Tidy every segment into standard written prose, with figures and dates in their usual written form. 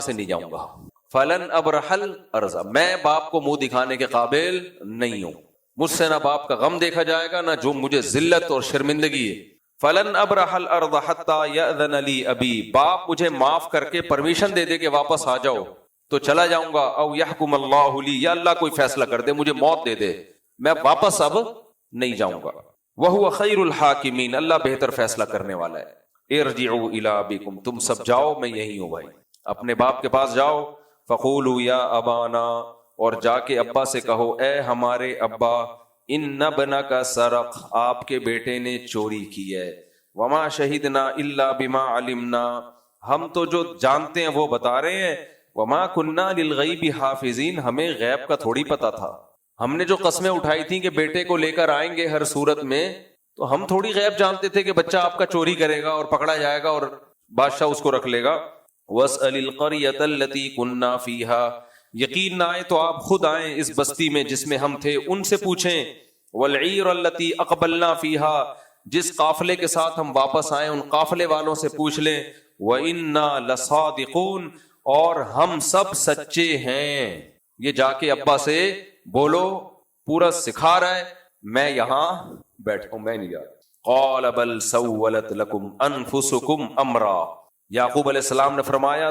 سے نہیں جاؤں گا. فلن ابرحل ارضا، میں باپ کو منہ دکھانے کے قابل نہیں ہوں، مجھ سے نہ باپ کا غم دیکھا جائے گا نہ جو مجھے ذلت اور شرمندگی ہے. فلن ابرحل ارض حتی یأذن لی ابی، باپ مجھے معاف کر کے پرمیشن دے دے کہ واپس آ جاؤ تو چلا جاؤں گا. او یحکم اللہ لی، یا اللہ کوئی فیصلہ کر دے مجھے موت دے دے، میں واپس اب نہیں جاؤں گا. وہو خیر الحاکمین، اللہ بہتر فیصلہ کرنے والا ہے. ارجعوا الی ابیکم، تم سب جاؤ میں یہی ہوں بھائی، اپنے باپ کے پاس جاؤ. فقولوا یا ابانا، اور جا کے ابا سے کہو اے ہمارے ابا، ان ابنک سرق، آپ کے بیٹے نے چوری کی ہے. وما شہدنا الا بما علمنا، ہم تو جو جانتے ہیں وہ بتا رہے ہیں. وما کننا للغیب حافظین، ہمیں غیب کا تھوڑی پتا تھا. ہم نے جو قسمیں اٹھائی تھیں کہ بیٹے کو لے کر آئیں گے ہر صورت میں، تو ہم تھوڑی غیب جانتے تھے کہ بچہ آپ کا چوری کرے گا اور پکڑا جائے گا اور بادشاہ اس کو رکھ لے گا. وَاسْأَلِ الْقَرْيَةَ الَّتِي كُنَّا فِيهَا، یقین نہ آئے تو آپ خود آئیں اس بستی میں جس میں ہم تھے، ان سے پوچھیں. وَالْعِيرَ الَّتِي أَقْبَلْنَا فِيهَا، جس قافلے کے ساتھ ہم واپس آئے ان قافلے والوں سے پوچھ لیں. وَإِنَّا لَصَادِقُونَ، اور ہم سب سچے ہیں. یہ جا کے ابا سے بولو، پورا سکھا رہا ہے میں یہاں بیٹھا ہوں، میں نہیں جا رہا. قَالَ بَلْ سَوَّلَتْ لَكُمْ أَنفُسُكُمْ أَمْرًا، یعقوب علیہ السلام نے فرمایا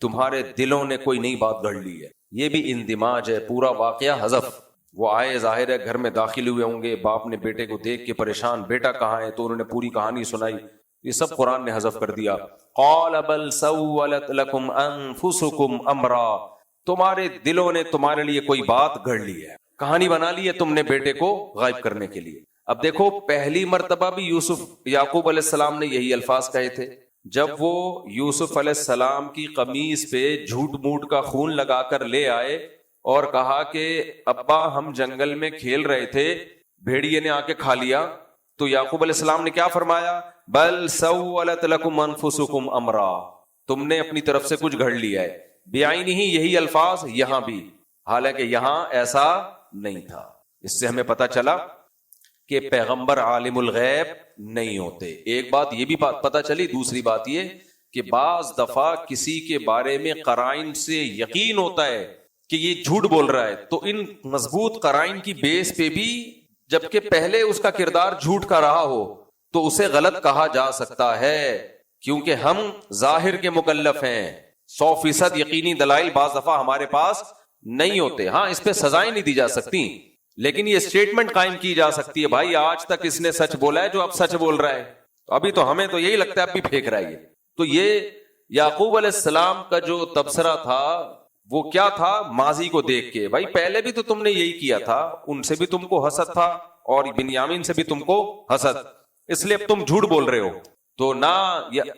تمہارے دلوں نے کوئی نئی بات گھڑ لی ہے. یہ بھی اندماج ہے، پورا واقعہ حذف. وہ آئے، ظاہر ہے گھر میں داخل ہوئے ہوں گے، باپ نے بیٹے کو دیکھ کے پریشان، بیٹا کہاں ہے، تو انہوں نے پوری کہانی سنائی. یہ سب قرآن نے حذف کر دیا. قال بل سولت لکم انفسکم امرا، تمہارے دلوں نے تمہارے لیے کوئی بات گھڑ لی ہے، کہانی بنا لی ہے تم نے بیٹے کو غائب کرنے کے لیے. اب دیکھو پہلی مرتبہ بھی یعقوب علیہ السلام نے یہی الفاظ کہے تھے جب وہ یوسف علیہ السلام کی قمیص پہ جھوٹ موٹ کا خون لگا کر لے آئے اور کہا کہ ابا ہم جنگل میں کھیل رہے تھے، بھیڑیے نے آ کے کھا لیا. تو یعقوب علیہ السلام نے کیا فرمایا؟ بل سولت لکم انفسکم امرا، تم نے اپنی طرف سے کچھ گھڑ لیا ہے. بعینہ ہی یہی الفاظ یہاں بھی، حالانکہ یہاں ایسا نہیں تھا. اس سے ہمیں پتا چلا کہ پیغمبر عالم الغیب نہیں ہوتے. ایک بات یہ بھی پتا چلی، دوسری بات یہ کہ بعض دفعہ کسی کے بارے میں قرائن سے یقین ہوتا ہے کہ یہ جھوٹ بول رہا ہے، تو ان مضبوط قرائن کی بیس پہ بھی جبکہ پہلے اس کا کردار جھوٹ کا رہا ہو تو اسے غلط کہا جا سکتا ہے، کیونکہ ہم ظاہر کے مکلف ہیں. 100% یقینی دلائل بعض دفعہ ہمارے پاس نہیں ہوتے. ہاں اس پہ سزائیں نہیں دی جا سکتی، لیکن یہ اسٹیٹمنٹ قائم کی جا سکتی ہے بھائی آج تک اس نے سچ بولا ہے جو اب سچ بول رہا ہے. تو ابھی تو ہمیں تو یہی لگتا ہے اب بھی پھینک رہا ہے یہ. تو یہ یعقوب علیہ السلام کا جو تبصرہ تھا وہ کیا تھا؟ ماضی کو دیکھ کے، بھائی پہلے بھی تو تم نے یہی کیا تھا، ان سے بھی تم کو حسد تھا اور بنیامین سے بھی تم کو حسد، اس لیے اب تم جھوٹ بول رہے ہو. تو نہ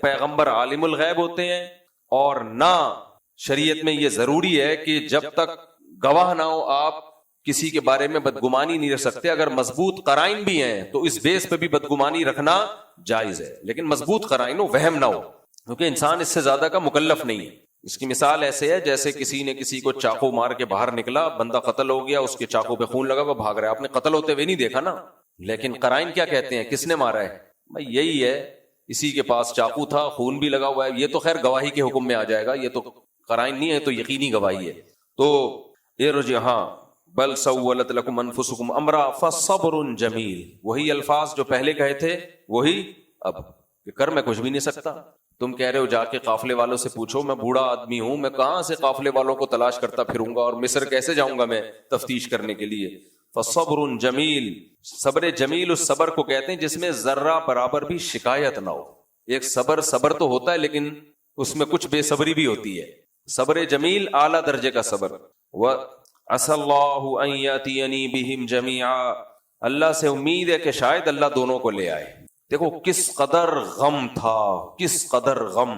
پیغمبر عالم الغیب ہوتے ہیں اور نہ شریعت میں یہ ضروری ہے کہ جب تک گواہ نہ ہو آپ کسی کے بارے میں بدگمانی نہیں رکھ سکتے. اگر مضبوط قرائن بھی ہیں تو اس بیس پہ بھی بدگمانی رکھنا جائز ہے، لیکن مضبوط قرائن ہو، وہم نہ ہو، کیونکہ انسان اس سے زیادہ کا مکلف نہیں ہے. اس کی مثال ایسے ہے جیسے کسی نے کسی کو چاقو مار کے باہر نکلا، بندہ قتل ہو گیا، اس کے چاقو پہ خون لگا، وہ بھاگ رہا ہے، آپ نے قتل ہوتے ہوئے نہیں دیکھا نا، لیکن قرائن کیا کہتے ہیں کس نے مارا ہے؟ بھائی یہی ہے، اسی کے پاس چاقو تھا، خون بھی لگا ہوا ہے. یہ تو خیر گواہی کے حکم میں آ جائے گا، یہ تو قرائن نہیں ہے، تو یقینی گواہی ہے. تو ارجعوا بل سولت لکم انفسکم امرا فصبر جمیل، وہی الفاظ جو پہلے کہے تھے وہی اب، کہ کر میں کچھ بھی نہیں سکتا. تم کہہ رہے ہو جا کے قافلے والوں سے پوچھو، میں بوڑھا آدمی ہوں، میں کہاں سے قافلے والوں کو تلاش کرتا پھروں گا، اور مصر کیسے جاؤں گا میں تفتیش کرنے کے لیے. فصبر جمیل، صبر جمیل اس صبر کو کہتے ہیں جس میں ذرہ برابر بھی شکایت نہ ہو. ایک صبر تو ہوتا ہے لیکن اس میں کچھ بے صبری بھی ہوتی ہے. صبر جمیل اعلیٰ درجے کا صبر. وَعَسَى اللَّهُ أَن يَأْتِيَنِي بِهِمْ جَمِيعًا، اللہ سے امید ہے کہ شاید اللہ دونوں کو لے آئے. دیکھو کس قدر غم تھا، کس قدر غم.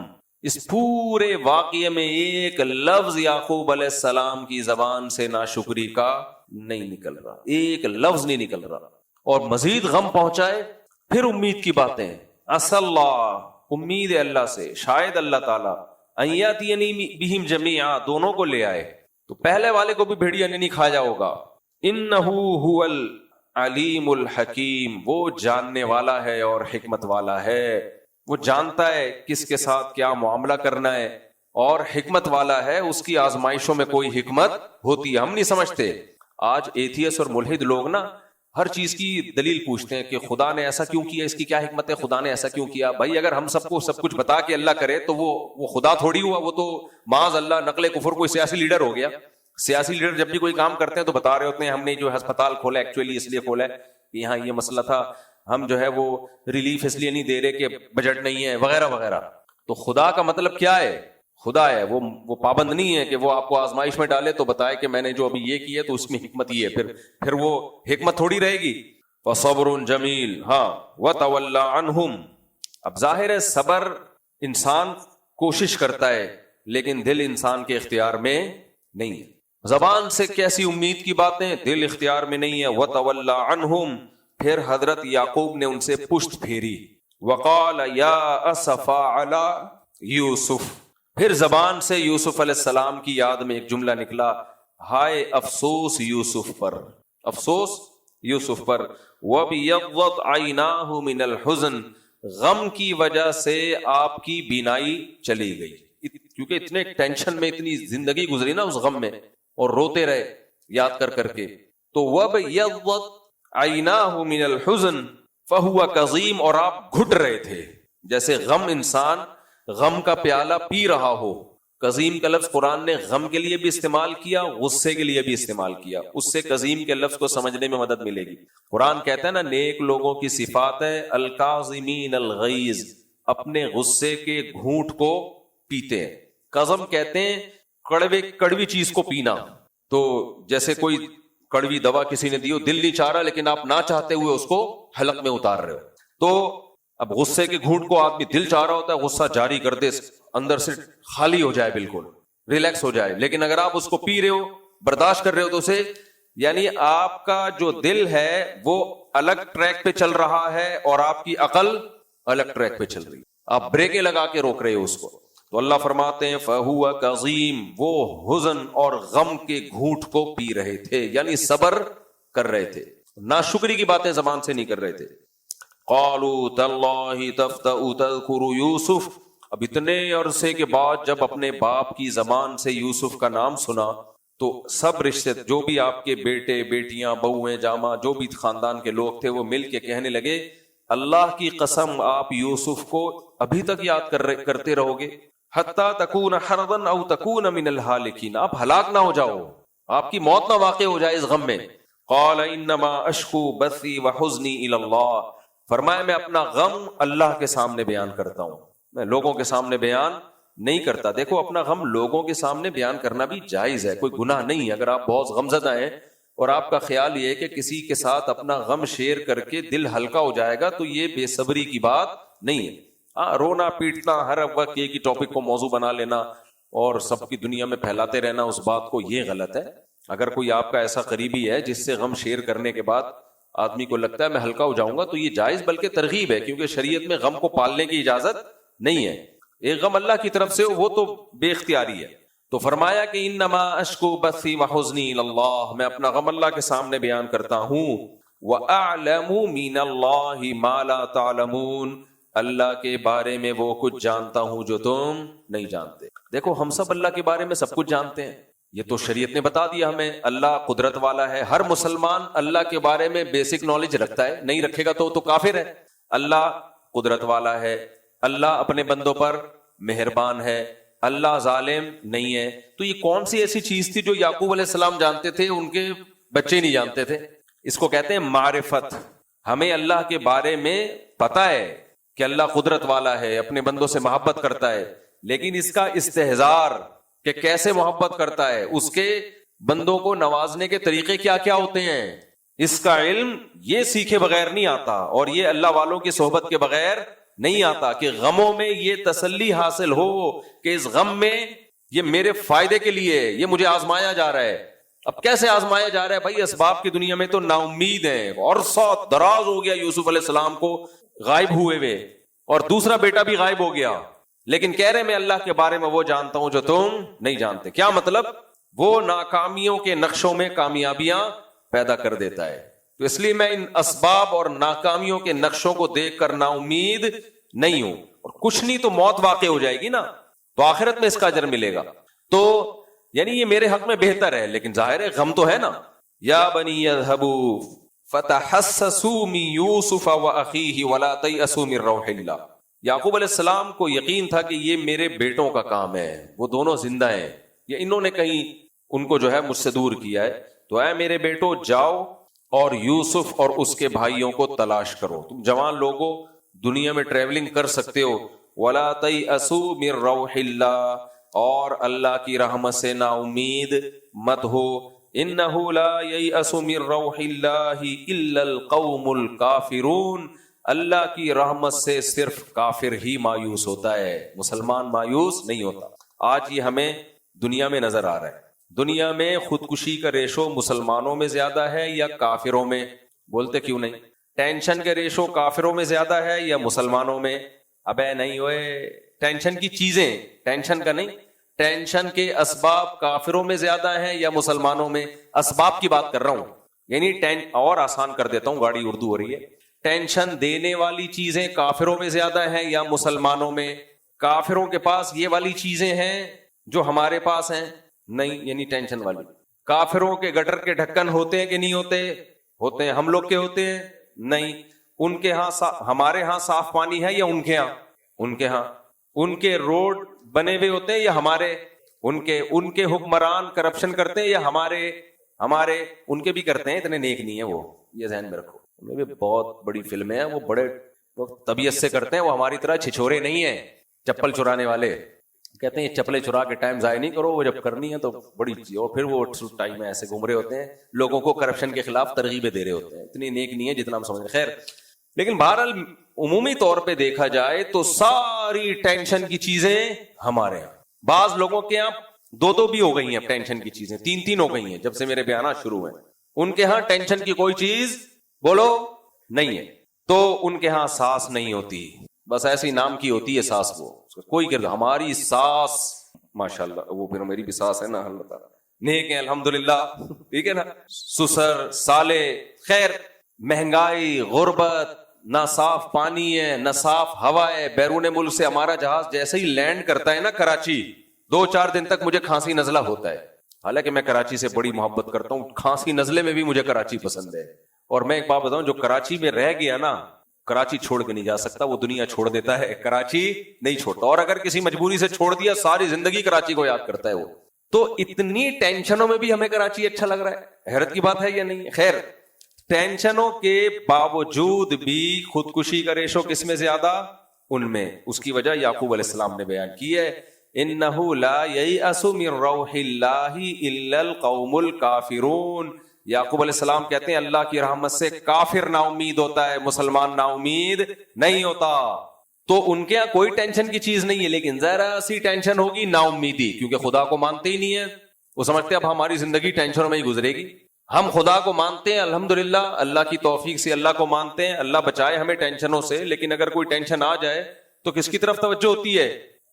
اس پورے واقعے میں ایک لفظ یعقوب علیہ السلام کی زبان سے ناشکری کا نہیں نکل رہا، ایک لفظ نہیں نکل رہا. اور مزید غم پہنچائے پھر امید کی باتیں. عسى اللہ، امید ہے اللہ سے، شاید اللہ تعالیٰ، ان یاتینی بہم جمیعا، دونوں کو لے آئے. تو پہلے والے کو بھی بھیڑیا نے نہیں کھایا ہوگا. انہ هو العلیم الحکیم، وہ جاننے والا ہے اور حکمت والا ہے، وہ جانتا ہے کس کے ساتھ کیا معاملہ کرنا ہے. اور حکمت والا ہے, اس کی آزمائشوں میں کوئی حکمت ہوتی ہے, ہم نہیں سمجھتے. آج ایتھیس اور ملحد لوگ نا ہر چیز کی دلیل پوچھتے ہیں کہ خدا نے ایسا کیوں کیا, اس کی کیا حکمت ہے, خدا نے ایسا کیوں کیا. بھائی اگر ہم سب کو سب کچھ بتا کے اللہ کرے تو وہ خدا تھوڑی ہوا, وہ تو معاذ اللہ نقل کفر کوئی سیاسی لیڈر ہو گیا. سیاسی لیڈر جب بھی کوئی کام کرتے ہیں تو بتا رہے ہوتے ہیں ہم نے جو ہسپتال کھولا ایکچولی اس لیے کھولا ہے کہ یہاں یہ مسئلہ تھا, ہم جو ہے وہ ریلیف اس لیے نہیں دے رہے کہ بجٹ نہیں ہے وغیرہ وغیرہ. تو خدا کا مطلب کیا ہے؟ خدا ہے, وہ پابند نہیں ہے کہ وہ آپ کو آزمائش میں ڈالے تو بتائے کہ میں نے جو ابھی یہ کیا تو اس میں حکمت یہ ہے, پھر وہ حکمت تھوڑی رہے گی. فصبر جمیل, ہاں, وتولی عنہم. اب ظاہر ہے صبر انسان کوشش کرتا ہے لیکن دل انسان کے اختیار میں نہیں ہے. زبان سے کیسی امید کی باتیں, دل اختیار میں نہیں ہے. وتولی عنہم, پھر حضرت یعقوب نے ان سے پشت پھیری. وقال یا اسفا علی یوسف, پھر زبان سے یوسف علیہ السلام کی یاد میں ایک جملہ نکلا, ہائے افسوس یوسف پر, افسوس یوسف پر. وَبِيَضَّتْ عَيْنَاهُ مِنَ الْحُزْنِ, غم کی وجہ سے آپ کی بینائی چلی گئی, کیونکہ اتنے ٹینشن میں اتنی زندگی گزری نا اس غم میں, اور روتے رہے یاد کر کر کے. تو وَبِيَضَّتْ عَيْنَاهُ مِنَ الْحُزْنِ فَهُوَ كَظِيمٌ, اور آپ گھٹ رہے تھے جیسے غم انسان غم کا پیالہ پی رہا ہو. قزیم کا لفظ قرآن نے غم کے لیے بھی استعمال کیا, غصے کے لیے بھی استعمال کیا. اس سے قزیم کے لفظ کو سمجھنے میں مدد ملے گی. قرآن کہتا ہے نا نیک لوگوں کی صفات ہے الکاظمین الغیظ, اپنے غصے کے گھونٹ کو پیتے ہیں. قزم کہتے ہیں کڑوی چیز کو پینا. تو جیسے کوئی کڑوی دوا کسی نے دی ہو, دل نہیں چاہ رہا لیکن آپ نہ چاہتے ہوئے اس کو حلق میں اتار رہے ہو. تو اب غصے کے گھونٹ کو آدمی دل چاہ رہا ہوتا ہے غصہ جاری کر دے, اندر سے خالی ہو جائے, بالکل ریلیکس ہو جائے. لیکن اگر آپ اس کو پی رہے ہو, برداشت کر رہے ہو تو اسے, یعنی آپ کا جو دل ہے وہ الگ ٹریک پہ چل رہا ہے اور آپ کی عقل الگ ٹریک پہ چل رہی ہے, آپ بریکیں لگا کے روک رہے ہو اس کو. تو اللہ فرماتے ہیں فَهُوَ كَظِيمٌ, وہ حزن اور غم کے گھونٹ کو پی رہے تھے, یعنی صبر کر رہے تھے, ناشکری کی باتیں زبان سے نہیں کر رہے تھے. قالوا تاللہ تفتأ تذکر یوسف, اب اتنے عرصے کے بعد جب اپنے باپ کی زبان سے یوسف کا نام سنا تو سب رشتے جو بھی آپ کے بیٹے بیٹیاں بہویں جامع جو بھی خاندان کے لوگ تھے وہ مل کے کہنے لگے اللہ کی قسم آپ یوسف کو ابھی تک یاد کرتے رہو گے, حتی تکون حرضا او تکون من الہالکین, آپ ہلاک نہ ہو جاؤ, آپ کی موت نہ واقع ہو جائے اس غم میں. قال انما اشکو بثی وحزنی الی اللہ, فرمایا میں اپنا غم اللہ کے سامنے بیان کرتا ہوں, میں لوگوں کے سامنے بیان نہیں کرتا. دیکھو اپنا غم لوگوں کے سامنے بیان کرنا بھی جائز ہے, کوئی گناہ نہیں ہے. اگر آپ بہت غمزدہ ہیں اور آپ کا خیال یہ ہے کہ کسی کے ساتھ اپنا غم شیئر کر کے دل ہلکا ہو جائے گا تو یہ بے صبری کی بات نہیں ہے. ہاں, رونا پیٹنا ہر وقت ایک ہی ٹاپک کو موضوع بنا لینا اور سب کی دنیا میں پھیلاتے رہنا اس بات کو, یہ غلط ہے. اگر کوئی آپ کا ایسا قریبی ہے جس سے غم شیئر کرنے کے بعد آدمی کو لگتا ہے میں ہلکا ہو جاؤں گا تو یہ جائز بلکہ ترغیب ہے, کیونکہ شریعت میں غم کو پالنے کی اجازت نہیں ہے. ایک غم اللہ کی طرف سے وہ تو بے اختیاری ہے. تو فرمایا کہ انما اشکو بثی وحزنی الی اللہ, میں اپنا غم اللہ کے سامنے بیان کرتا ہوں. واعلم من اللہ ما لا تعلمون, اللہ کے بارے میں وہ کچھ جانتا ہوں جو تم نہیں جانتے. دیکھو ہم سب اللہ کے بارے میں سب کچھ جانتے ہیں, یہ تو شریعت نے بتا دیا ہمیں. اللہ قدرت والا ہے, ہر مسلمان اللہ کے بارے میں بیسک نالج رکھتا ہے, نہیں رکھے گا تو کافر ہے. اللہ قدرت والا ہے, اللہ اپنے بندوں پر مہربان ہے, اللہ ظالم نہیں ہے. تو یہ کون سی ایسی چیز تھی جو یعقوب علیہ السلام جانتے تھے ان کے بچے نہیں جانتے تھے؟ اس کو کہتے ہیں معرفت. ہمیں اللہ کے بارے میں پتا ہے کہ اللہ قدرت والا ہے, اپنے بندوں سے محبت کرتا ہے, لیکن اس کا استحضار کہ کیسے محبت کرتا ہے, اس کے بندوں کو نوازنے کے طریقے کیا کیا ہوتے ہیں, اس کا علم یہ سیکھے بغیر نہیں آتا, اور یہ اللہ والوں کی صحبت کے بغیر نہیں آتا کہ غموں میں یہ تسلی حاصل ہو کہ اس غم میں یہ میرے فائدے کے لیے, یہ مجھے آزمایا جا رہا ہے. اب کیسے آزمایا جا رہا ہے بھائی؟ اسباب کی دنیا میں تو نا امید ہیں, عرصہ دراز ہو گیا یوسف علیہ السلام کو غائب ہوئے ہوئے, اور دوسرا بیٹا بھی غائب ہو گیا, لیکن کہہ رہے میں اللہ کے بارے میں وہ جانتا ہوں جو تم نہیں جانتے. کیا مطلب؟ وہ ناکامیوں کے نقشوں میں کامیابیاں پیدا کر دیتا ہے. تو اس لیے میں ان اسباب اور ناکامیوں کے نقشوں کو دیکھ کر نا امید نہیں ہوں, اور کچھ نہیں تو موت واقع ہو جائے گی نا. تو آخرت میں اس کا اجر ملے گا. تو یعنی یہ میرے حق میں بہتر ہے، لیکن ظاہر ہے غم تو ہے نا. یا بنی اذهبوا فتحسسوا من یوسف واخیہ ولا تیأسوا من روح اللہ. یعقوب علیہ السلام کو یقین تھا کہ یہ میرے بیٹوں کا کام ہے، وہ دونوں زندہ ہیں، یا انہوں نے کہیں ان کو جو ہے مجھ سے دور کیا ہے. تو اے میرے بیٹو جاؤ اور یوسف اور اس کے بھائیوں کو تلاش کرو. تم جوان لوگوں دنیا میں ٹریولنگ کر سکتے ہو. ولا تیأسوا من روح اللہ، اور اللہ کی رحمت سے نا امید مت ہو. انہ لا ییأس من روح اللہ الا القوم الکافرون. اللہ کی رحمت سے صرف کافر ہی مایوس ہوتا ہے، مسلمان مایوس نہیں ہوتا. آج یہ ہمیں دنیا میں نظر آ رہا ہے. دنیا میں خودکشی کا ریشو مسلمانوں میں زیادہ ہے یا کافروں میں؟ بولتے کیوں نہیں؟ ٹینشن کے ریشو کافروں میں زیادہ ہے یا مسلمانوں میں؟ ابے نہیں ہوئے، ٹینشن کی چیزیں، ٹینشن کا نہیں، ٹینشن کے اسباب کافروں میں زیادہ ہیں یا مسلمانوں میں؟ اسباب کی بات کر رہا ہوں. یعنی اور آسان کر دیتا ہوں، گاڑی اردو ہو رہی ہے. ٹینشن دینے والی چیزیں کافروں میں زیادہ ہیں یا مسلمانوں میں؟ کافروں کے پاس یہ والی چیزیں ہیں جو ہمارے پاس ہیں؟ نہیں، یعنی ٹینشن والی. کافروں کے گٹر کے ڈھکن ہوتے ہیں کہ نہیں ہوتے؟ ہوتے ہیں. ہم لوگ کے ہوتے ہیں؟ نہیں. ان کے ہاں ہمارے ہاں صاف پانی ہے یا ان کے ہاں؟ ان کے ہاں. ان کے روڈ بنے ہوئے ہوتے ہیں یا ہمارے؟ ان کے حکمران کرپشن کرتے ہیں یا ہمارے ان کے بھی کرتے ہیں. اتنے نیک نہیں ہے وہ، یہ ذہن میں رکھو. بھی بہت بڑی فلمیں ہیں، وہ بڑے طبیعت سے کرتے ہیں، وہ ہماری طرح چھچورے نہیں ہیں چپل چرانے والے. کہتے ہیں یہ چپلیں چرا کے ٹائم ضائع نہیں کرو، وہ جب کرنی ہے تو بڑی چیز. اور پھر وہ ٹائم میں ایسے گھوم رہے ہوتے ہیں، لوگوں کو کرپشن کے خلاف ترغیبیں دے رہے ہوتے ہیں. اتنی نیک نہیں ہے جتنا ہم سمجھ رہے. خیر، لیکن بہرحال عمومی طور پہ دیکھا جائے تو ساری ٹینشن کی چیزیں ہمارے ہاں. بعض لوگوں کے یہاں دو بھی ہو گئی ہیں ٹینشن کی چیزیں، تین ہو گئی ہیں جب سے میرے بیانات شروع ہوئے. ان کے ہاں ٹینشن کی کوئی چیز بولو نہیں ہے. تو ان کے ہاں ساس نہیں ہوتی، بس ایسی نام کی ہوتی ہے ساس. وہ کوئی کہہ رہا ہماری ساس ماشاءاللہ، وہ پھر میری بھی ساس ہے نا، اللہ تعالیٰ نیک ہے الحمدللہ، ٹھیک ہے نا. سسر سالے. خیر، مہنگائی، غربت، نہ صاف پانی ہے نہ صاف ہوا ہے. بیرون ملک سے ہمارا جہاز جیسے ہی لینڈ کرتا ہے نا کراچی، 2-4 دن تک مجھے کھانسی نزلہ ہوتا ہے. حالانکہ میں کراچی سے بڑی محبت کرتا ہوں، کھانسی نزلے میں بھی مجھے کراچی پسند ہے. اور میں ایک بات بتاؤں، جو کراچی میں رہ گیا نا، کراچی چھوڑ کے نہیں جا سکتا. وہ دنیا چھوڑ دیتا ہے، کراچی نہیں چھوڑتا. اور اگر کسی مجبوری سے چھوڑ دیا، ساری زندگی کراچی کو یاد کرتا ہے وہ. تو اتنی ٹینشنوں میں بھی ہمیں کراچی اچھا لگ رہا ہے. حیرت کی بات ہے یا نہیں؟ خیر، ٹینشنوں کے باوجود بھی خودکشی کا ریشو کس میں زیادہ؟ ان میں. اس کی وجہ یعقوب علیہ السلام نے بیان کی ہے. انہ لا ییأس من روح اللہ الا القوم الکافرون. یعقوب علیہ السلام کہتے ہیں اللہ کی رحمت سے کافر نا امید ہوتا ہے، مسلمان نا امید نہیں ہوتا. تو ان کے یہاں کوئی ٹینشن کی چیز نہیں ہے، لیکن ذرا سی ٹینشن ہوگی نا امیدی، کیونکہ خدا کو مانتے ہی نہیں ہے. وہ سمجھتے اب ہماری زندگی ٹینشنوں میں ہی گزرے گی. ہم خدا کو مانتے ہیں الحمدللہ، اللہ کی توفیق سے اللہ کو مانتے ہیں، اللہ بچائے ہمیں ٹینشنوں سے. لیکن اگر کوئی ٹینشن آ جائے تو کس کی طرف توجہ ہوتی ہے؟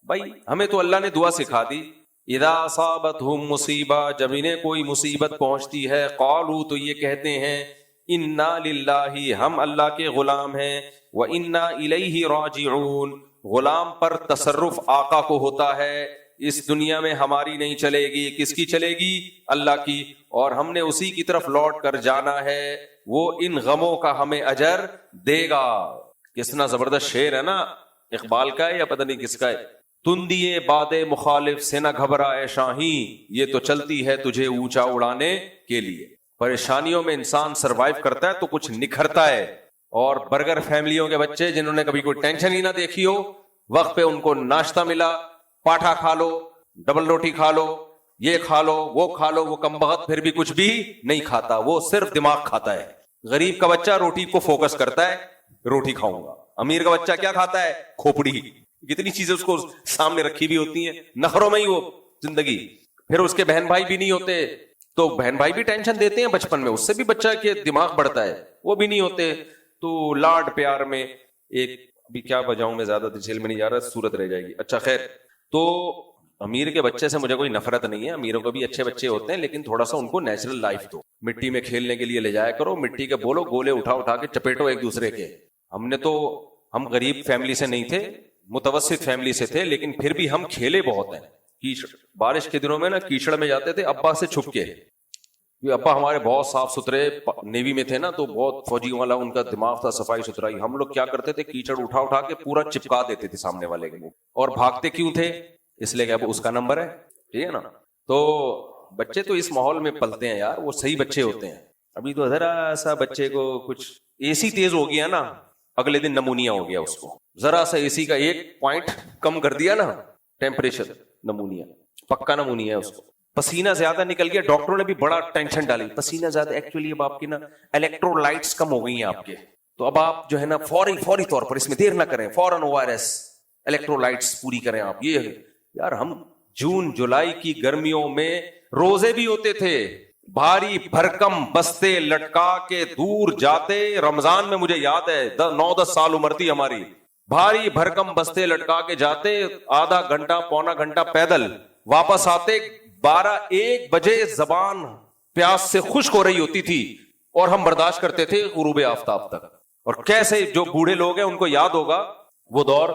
بھائی ہمیں تو اللہ نے دعا سکھا دی، اذا اصابتہم مصیبہ، جب انہیں کوئی مصیبت پہنچتی ہے، قالوا تو یہ کہتے ہیں، انا للہ، ہم اللہ کے غلام ہیں، وانا الیہ راجعون، غلام پر تصرف آقا کو ہوتا ہے. اس دنیا میں ہماری نہیں چلے گی، کس کی چلے گی؟ اللہ کی. اور ہم نے اسی کی طرف لوٹ کر جانا ہے، وہ ان غموں کا ہمیں اجر دے گا. کتنا زبردست شعر ہے نا، اقبال کا ہے یا پتہ نہیں کس کا ہے. تندیے باد مخالف سے نہ گھبرا اے شاہین، یہ تو چلتی ہے تجھے اونچا اڑانے کے لیے. پریشانیوں میں انسان سروائیو کرتا ہے تو کچھ نکھرتا ہے. اور برگر فیملیوں کے بچے جنہوں نے کبھی کوئی ٹینشن ہی نہ دیکھی ہو، وقت پہ ان کو ناشتہ ملا، پاٹھا کھا لو، ڈبل روٹی کھا لو، یہ کھا لو، وہ کھا لو، وہ کم بخت پھر بھی کچھ بھی نہیں کھاتا، وہ صرف دماغ کھاتا ہے. غریب کا بچہ روٹی کو فوکس کرتا ہے، روٹی کھاؤں گا. امیر کا بچہ کیا کھاتا ہے؟ کھوپڑی. کتنی چیزیں اس کو سامنے رکھی ہوئی ہوتی ہیں، نخروں میں ہی وہ زندگی. پھر اس کے بہن بھائی بھی نہیں ہوتے تو بہن بھائی بھی ٹینشن دیتے ہیں بچپن میں، اس سے بھی بچہ کے دماغ بڑھتا ہے، وہ بھی نہیں ہوتے. تو لاڈ پیار میں ایک بھی کیا بجاؤں میں زیادہ ڈیٹیل میں نہیں جا رہا، صورت رہ جائے گی. اچھا خیر، تو امیر کے بچے سے مجھے کوئی نفرت نہیں ہے، امیروں کو بھی اچھے بچے ہوتے ہیں، لیکن تھوڑا سا ان کو نیچرل لائف دو. مٹی میں کھیلنے کے لیے لے جایا کرو، مٹی کے بولو گولے اٹھا اٹھا کے چپیٹو ایک دوسرے کے. ہم غریب فیملی سے نہیں تھے، متوسط فیملی سے تھے لیکن پھر بھی ہم کھیلے بہت ہیں. بارش کے دنوں میں نا کیچڑ میں جاتے تھے ابا سے چھپ کے. ابا ہمارے بہت صاف ستھرے نیوی میں تھے نا, تو بہت فوجی والا ان کا دماغ تھا, صفائی ستھرائی. ہم لوگ کیا کرتے تھے, کیچڑ اٹھا اٹھا کے پورا چپکا دیتے تھے سامنے والے کے منہ. اور بھاگتے کیوں تھے, اس لیے کہ اب اس کا نمبر ہے, ٹھیک ہے نا. تو بچے تو اس ماحول میں پلتے ہیں یار, وہ صحیح بچے ہوتے ہیں. ابھی تو ذرا سا بچے کو کچھ اے سی تیز ہو گیا نا, اگلے دن نمونیا ہو گیا اس کو. ذرا سا اے سی کا 1 پوائنٹ کم کر دیا نا ٹیمپریچر, نمونیا, پکا نمونیا ہے اس کو. پسینہ زیادہ نکل گیا, ڈاکٹروں نے بھی بڑا ٹینشن ڈالی. پسینہ زیادہ ایکچولی اب آپ کی نا الیکٹرولائٹس کم ہو گئی ہیں آپ کے, تو اب آپ جو ہے نا فوری طور پر اس میں دیر نہ کریں, فوراً ORS الیکٹرولائٹس پوری کریں آپ. یہ یار ہم جون جولائی کی گرمیوں میں روزے بھی ہوتے تھے, بھاری بھرکم بستے لٹکا کے دور جاتے. رمضان میں مجھے یاد ہے 9-10 سال عمر تھی ہماری, بھاری بھرکم بستے لٹکا کے جاتے, آدھا گھنٹہ پونا گھنٹہ پیدل, واپس آتے 12-1 بجے, زبان پیاس سے خشک ہو رہی ہوتی تھی اور ہم برداشت کرتے تھے غروب آفتاب تک. اور کیسے جو بوڑھے لوگ ہیں ان کو یاد ہوگا وہ دور,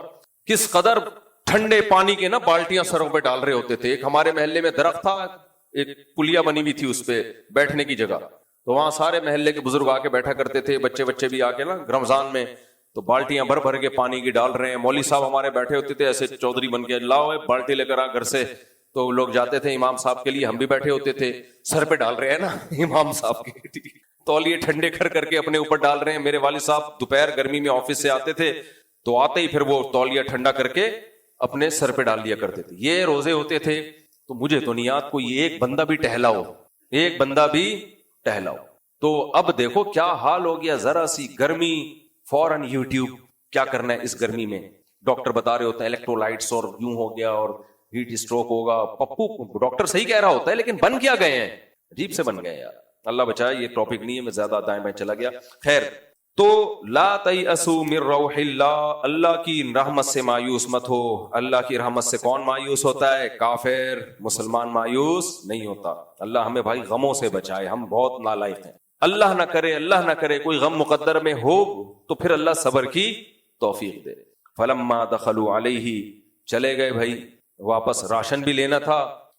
کس قدر ٹھنڈے پانی کے نا بالٹیاں سروں پہ ڈال رہے ہوتے تھے. ایک ہمارے محلے میں درخت تھا, ایک پلیا بنی ہوئی تھی اس پہ بیٹھنے کی جگہ, تو وہاں سارے محلے کے بزرگ آ کے بیٹھا کرتے تھے, بچے بھی آ کے نا رمضان میں, تو بالٹیاں بھر کے پانی کی ڈال رہے ہیں. مولوی صاحب ہمارے بیٹھے ہوتے تھے ایسے چودھری بن کے, لاؤ بالٹی لے کر آ گھر سے. تو لوگ جاتے تھے امام صاحب کے لیے, ہم بھی بیٹھے ہوتے تھے, سر پہ ڈال رہے ہیں نا امام صاحب کے, تولیے ٹھنڈے کر کے اپنے اوپر ڈال رہے ہیں. میرے والد صاحب دوپہر گرمی میں آفس سے آتے تھے, تو آتے ہی پھر وہ تولیہ ٹھنڈا کر کے اپنے سر پہ ڈال لیا کرتے تھے. یہ روزے ہوتے تھے. تو مجھے تو نہیں یاد کوئی ایک بندہ بھی ٹہلا ہو. تو اب دیکھو کیا حال ہو گیا, ذرا سی گرمی فوراً یوٹیوب کیا کرنا ہے اس گرمی میں, ڈاکٹر بتا رہے ہوتے ہیں الیکٹرولائٹس اور یوں ہو گیا اور ہیٹ اسٹروک ہوگا. پپو ڈاکٹر صحیح کہہ رہا ہوتا ہے لیکن بن کیا گئے ہیں, عجیب سے بن گئے یار. اللہ بچائے, یہ ٹاپک نہیں ہے, میں زیادہ دائیں بائیں چلا گیا. خیر, تو لا تیأسوا من روح اللہ, اللہ کی رحمت سے مایوس مت ہو. اللہ کی رحمت سے کون مایوس ہوتا ہے؟ کافر. مسلمان مایوس نہیں ہوتا. اللہ ہمیں بھائی غموں سے بچائے, ہم بہت نالائق ہیں. اللہ نہ کرے کوئی غم مقدر میں ہو تو پھر اللہ صبر کی توفیق دے. فلما دخلوا علیہ, چلے گئے بھائی واپس, راشن بھی لینا تھا,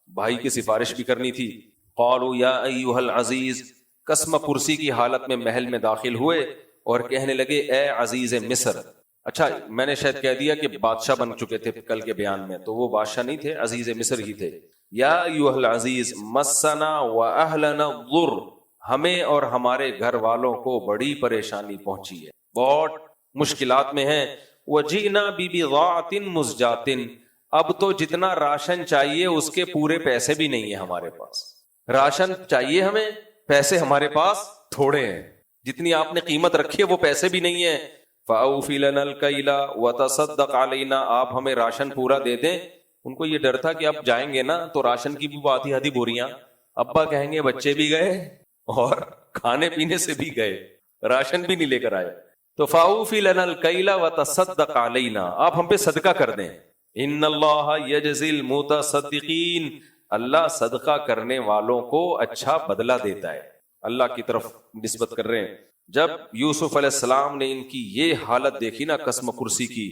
بھائی کی سفارش بھی کرنی تھی. قالوا یا ایھا العزیز, قسم پرسی کی حالت میں محل میں داخل ہوئے اور کہنے لگے اے عزیز مصر. اچھا میں نے شاید کہہ دیا کہ بادشاہ بن چکے تھے کل کے بیان میں, تو وہ بادشاہ نہیں تھے, عزیز مصر ہی تھے. یا ایھا العزیز مسنا واہلنا الضر, ہمیں اور ہمارے گھر والوں کو بڑی پریشانی پہنچی ہے, بہت مشکلات میں ہیں. وجئنا ببضاعۃ مزجاۃ, اب تو جتنا راشن چاہیے اس کے پورے پیسے بھی نہیں ہیں ہمارے پاس. راشن چاہیے ہمیں, پیسے ہمارے پاس تھوڑے ہیں, جتنی آپ نے قیمت رکھی ہے وہ پیسے بھی نہیں ہیں. فَأَوْفِ لَنَا الْكَيْلَ وَتَصَدَّقْ عَلَيْنَا, آپ ہمیں راشن پورا دے دیں. ان کو یہ ڈر تھا کہ اب جائیں گے نا تو راشن کی بھی آدھی بوریاں, ابا کہیں گے بچے بھی گئے اور کھانے پینے سے بھی گئے, راشن بھی نہیں لے کر آئے. تو فَأَوْفِ لَنَا الْكَيْلَ وَتَصَدَّقْ عَلَيْنَا, آپ ہم پہ صدقہ کر دیں. ان اللہ یجزی المتصدقین, اللہ صدقہ کرنے والوں کو اچھا بدلہ دیتا ہے. اللہ کی طرف نسبت کر رہے ہیں. جب یوسف علیہ السلام نے ان کی یہ حالت دیکھی نا قسم پرسی کی,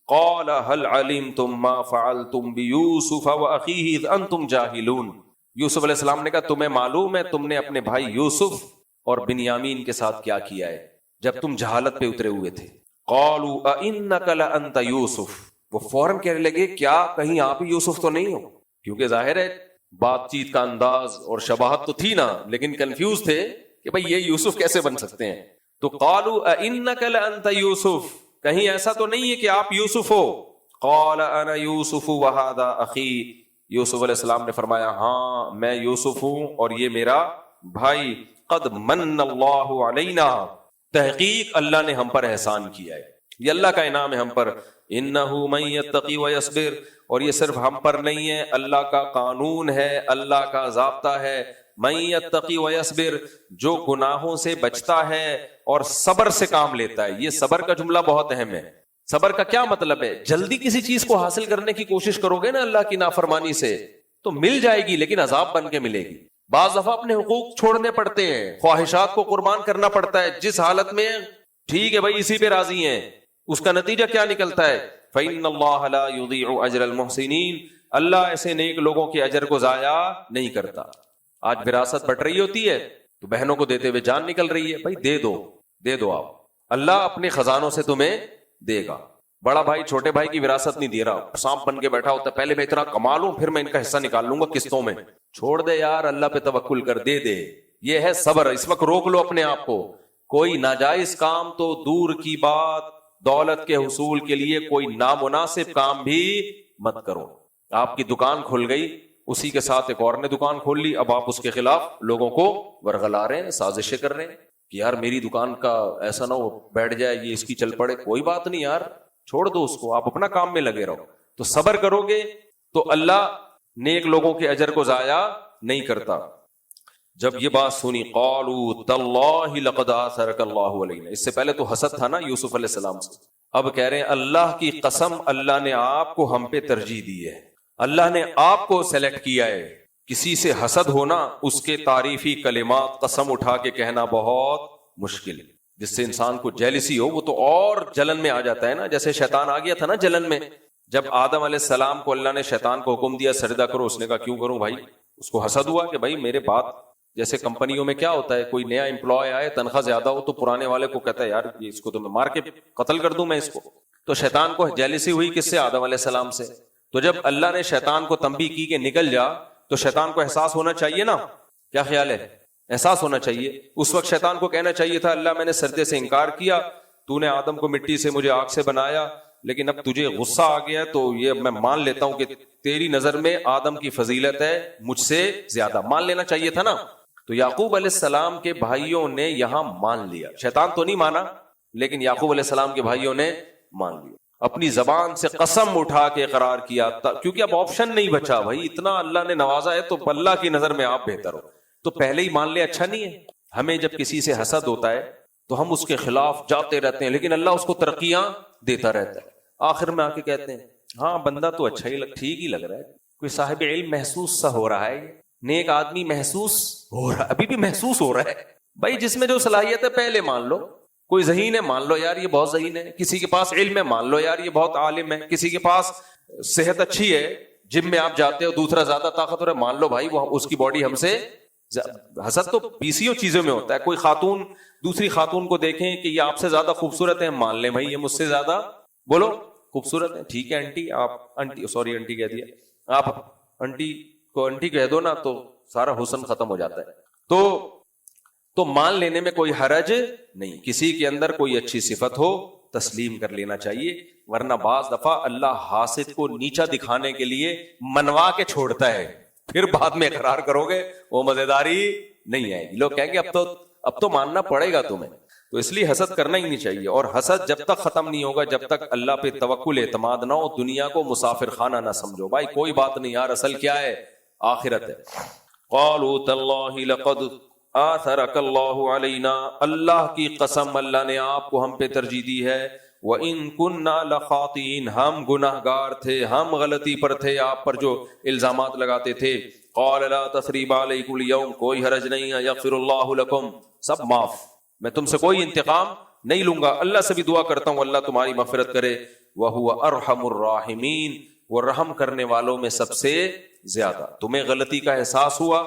قال هل علمتم ما فعلتم بیوسف واخیہ اذ انتم جاہلون, یوسف علیہ السلام نے کہا تمہیں معلوم ہے تم نے اپنے بھائی یوسف اور بنیامین کے ساتھ کیا کیا ہے جب تم جہالت پہ اترے ہوئے تھے. قالوا اانک لانت یوسف, وہ فوراً کہنے لگے کیا کہیں آپ ہی یوسف تو نہیں ہو, کیونکہ ظاہر ہے بات چیت کا انداز اور شباہت تو تھی نا, لیکن کنفیوز تھے کہ بھئی یہ یوسف کیسے بن سکتے ہیں. تو قالوا اانک لانت یوسف, کہیں ایسا تو نہیں ہے کہ آپ یوسف ہو. قال انا یوسف وہذا اخی, یوسف علیہ السلام نے فرمایا ہاں میں یوسف ہوں اور یہ میرا بھائی. قد من اللہ علینا, تحقیق اللہ نے ہم پر احسان کیا ہے, یہ اللہ کا انعام ہے ہم پر. انہ من یتقی ویصبر, اور یہ صرف ہم پر نہیں ہے, اللہ کا قانون ہے, اللہ کا ضابطہ ہے. من یتقی ویصبر, جو گناہوں سے بچتا ہے اور صبر سے کام لیتا ہے. یہ صبر کا جملہ بہت اہم ہے. صبر کا کیا مطلب ہے؟ جلدی کسی چیز کو حاصل کرنے کی کوشش کرو گے نا اللہ کی نافرمانی سے تو مل جائے گی, لیکن عذاب بن کے ملے گی. بعض دفعہ اپنے حقوق چھوڑنے پڑتے ہیں, خواہشات کو قربان کرنا پڑتا ہے, جس حالت میں ٹھیک ہے بھائی اسی پہ راضی ہیں, اس کا نتیجہ کیا نکلتا ہے؟ فإن اللہ لا یضیع اجر المحسنین، اللہ ایسے نیک لوگوں کے اجر کو ضائع نہیں کرتا۔ آج وراثت بٹ رہی ہوتی ہے تو بہنوں کو دیتے ہوئے جان نکل رہی ہے، بھائی دے دو آپ، اللہ اپنے خزانوں سے تمہیں دے گا۔ بڑا بھائی چھوٹے بھائی کی وراثت نہیں دے رہا، سانپ بن کے بیٹھا ہوتا ہے، پہلے میں اتنا کما لوں پھر میں ان کا حصہ نکال لوں گا قسطوں میں۔ چھوڑ دے یار، اللہ پہ توکل کر، دے دے، یہ ہے صبر۔ اس وقت روک لو اپنے آپ کو، کوئی ناجائز کام تو دور کی بات، دولت کے حصول کے لیے کوئی نامناسب کام بھی مت کرو۔ آپ کی دکان کھل گئی، اسی کے ساتھ ایک اور نے دکان کھول لی، اب آپ اس کے خلاف لوگوں کو ورغلا رہے ہیں، سازشیں کر رہے ہیں کہ یار میری دکان کا ایسا نہ ہو بیٹھ جائے، یہ اس کی چل پڑے۔ کوئی بات نہیں یار، چھوڑ دو اس کو، آپ اپنا کام میں لگے رہو۔ تو صبر کرو گے تو اللہ نیک لوگوں کے اجر کو ضائع نہیں کرتا۔ جب یہ بات سنی قالوا تاللہ لقد آثرک اللہ علینا، اس سے پہلے تو حسد تھا نا یوسف علیہ السلام سے، اب کہہ رہے ہیں اللہ کی قسم، اللہ نے آپ کو ہم پہ ترجیح دی ہے، اللہ نے آپ کو سلیکٹ کیا ہے۔ کسی سے حسد ہونا، اس کے تعریفی کلمات قسم اٹھا کے کہنا بہت مشکل ہے، جس سے انسان کو جیلسی ہو وہ تو اور جلن میں آ جاتا ہے نا۔ جیسے شیطان آ گیا تھا نا جلن میں، جب آدم علیہ السلام کو اللہ نے شیطان کو حکم دیا سجدہ کرو، اس نے کہا کیوں کروں بھائی؟ اس کو حسد ہوا کہ بھائی میرے بات، جیسے کمپنیوں میں کیا ہوتا ہے، کوئی نیا امپلائی آئے تنخواہ زیادہ ہو تو پرانے والے کو کہتا ہے یار یہ اس کو تو میں مار کے قتل کر دوں میں اس کو۔ تو شیطان کو جیلسی ہوئی کس سے؟ آدم علیہ السلام سے۔ تو جب اللہ نے شیطان کو تنبیہ کی کہ نکل جا، تو شیطان کو احساس ہونا چاہیے نا، کیا خیال ہے؟ احساس ہونا چاہیے۔ اس وقت شیطان کو کہنا چاہیے تھا اللہ میں نے سجدے سے انکار کیا، تو نے آدم کو مٹی سے مجھے آگ سے بنایا، لیکن اب تجھے غصہ آ گیا تو یہ میں مان لیتا ہوں کہ تیری نظر میں آدم کی فضیلت ہے مجھ سے زیادہ، مان لینا چاہیے تھا نا۔ تو یعقوب علیہ السلام کے بھائیوں نے یہاں مان لیا، شیطان تو نہیں مانا لیکن یعقوب علیہ السلام کے بھائیوں نے مان لیا، اپنی زبان سے قسم اٹھا کے اقرار کیا، کیونکہ اب آپشن نہیں بچا بھائی، اتنا اللہ نے نوازا ہے تو اللہ کی نظر میں آپ بہتر ہو، تو پہلے ہی مان لے، اچھا نہیں ہے؟ ہمیں جب کسی سے حسد ہوتا ہے تو ہم اس کے خلاف جاتے رہتے ہیں، لیکن اللہ اس کو ترقیاں دیتا رہتا ہے، آخر میں آ کے کہتے ہیں ہاں بندہ تو اچھا ہی ٹھیک ہی لگ رہا ہے، کوئی صاحب علم محسوس سا ہو رہا ہے، نیک آدمی محسوس ہو رہا، ابھی بھی محسوس ہو رہا ہے بھائی، جس میں جو صلاحیت ہے پہلے مان لو۔ کوئی ذہین ہے مان لو یار یہ بہت ذہین ہے، کسی کے پاس علم ہے مان لو یار یہ بہت عالم ہے، کسی کے پاس صحت اچھی ہے، جم میں آپ جاتے ہو، دوسرا زیادہ طاقتور ہے، مان لو بھائی وہ اس کی باڈی ہم سے۔ حسد تو بیسیوں چیزوں میں ہوتا ہے، کوئی خاتون دوسری خاتون کو دیکھیں کہ یہ آپ سے زیادہ خوبصورت ہے، مان لیں بھائی یہ مجھ سے زیادہ بولو خوبصورت ہے، ٹھیک ہے آنٹی، آپ انٹی سوری انٹی کہہ دیا، آپ انٹی کو انٹی کہہ دو نا تو سارا حسن ختم ہو جاتا ہے۔ تو مان لینے میں کوئی حرج نہیں، کسی کے اندر کوئی اچھی صفت ہو تسلیم کر لینا چاہیے، ورنہ بعض دفعہ اللہ حاسد کو نیچا دکھانے کے لیے منوا کے چھوڑتا ہے، پھر بعد میں اقرار کرو گے وہ مزیداری نہیں آئے گی، لوگ کہیں گے اب تو ماننا پڑے گا تمہیں، تو اس لیے حسد کرنا ہی نہیں چاہیے۔ اور حسد جب تک ختم نہیں ہوگا جب تک اللہ پہ توکل اعتماد نہ ہو، دنیا کو مسافر خانہ نہ سمجھو بھائی، کوئی بات نہیں یار، اصل کیا ہے؟ آخرت ہے۔ قالوا تاللہ لقد آثرک اللہ علینا، اللہ کی قسم اللہ نے آپ کو ہم پہ ترجیح دی ہے، وَإِن كُنَّا لَخَاطِئِينَ، ہم گناہ گار تھے، ہم غلطی پر تھے، آپ پر جو الزامات لگاتے تھے۔ قال لا تثریب علیکم اليوم، کوئی حرج نہیں ہے، یغفر اللہ لکم، سب معاف، میں تم سے کوئی انتقام نہیں لوں گا، اللہ سے بھی دعا کرتا ہوں اللہ تمہاری مغفرت کرے، وَهُوَ أَرْحَمُ الرَّاحِمِينَ، وہ رحم کرنے والوں میں سب سے زیادہ۔ تمہیں غلطی کا احساس ہوا،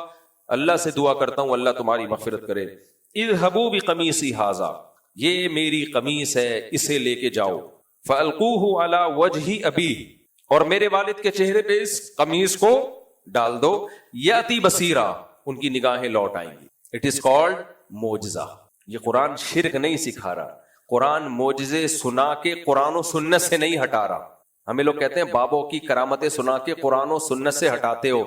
اللہ سے دعا کرتا ہوں اللہ تمہاری مغفرت کرے۔ اذهبوا بقمیصی ھذا، یہ میری قمیص ہے اسے لے کے جاؤ، فَأَلْقُوهُ عَلَى وَجْهِ أَبِيهِ، اور میرے والد کے چہرے پہ اس قمیص کو ڈال دو، یاتی بصیرا، ان کی نگاہیں لوٹ آئیں گی۔ اٹ از کالڈ معجزہ، یہ قرآن شرک نہیں سکھا رہا، قرآن معجزے سنا کے قرآن و سنت سے نہیں ہٹا رہا۔ ہمیں لوگ کہتے ہیں بابوں کی کرامتیں سنا کے قرآن و سنت سے ہٹاتے ہو،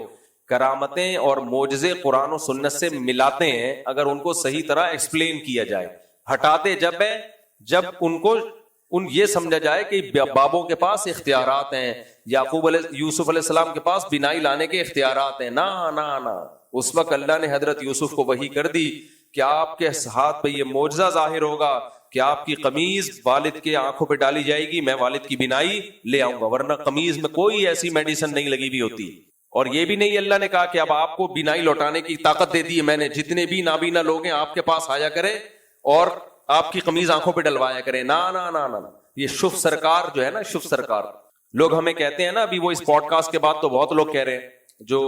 کرامتیں اور معجزے قرآن و سنت سے ملاتے ہیں اگر ان کو صحیح طرح ایکسپلین کیا جائے، ہٹاتے جب ہے جب ان کو یہ سمجھا جائے کہ بابوں کے پاس اختیارات ہیں، یوسف علیہ السلام کے پاس بینائی لانے کے اختیارات ہیں، نا نا نا، اس وقت اللہ نے حضرت یوسف کو وحی کر دی کہ آپ کے ہاتھ پہ یہ معجزہ ظاہر ہوگا کہ آپ کی قمیض والد کے آنکھوں پہ ڈالی جائے گی، میں والد کی بینائی لے آؤں گا، ورنہ قمیض میں کوئی ایسی میڈیسن نہیں لگی ہوئی ہوتی۔ اور یہ بھی نہیں اللہ نے کہا کہ اب آپ کو بینائی لوٹانے کی طاقت دے دی ہے میں نے، جتنے بھی نابینا لوگ ہیں آپ کے پاس آیا کرے اور آپ کی قمیض آنکھوں پہ ڈلوایا کرے، نا نا نا نا، یہ شف سرکار جو ہے نا، شف سرکار، لوگ ہمیں کہتے ہیں نا، ابھی وہ اس پوڈ کاسٹ کے بعد تو بہت لوگ کہہ رہے ہیں جو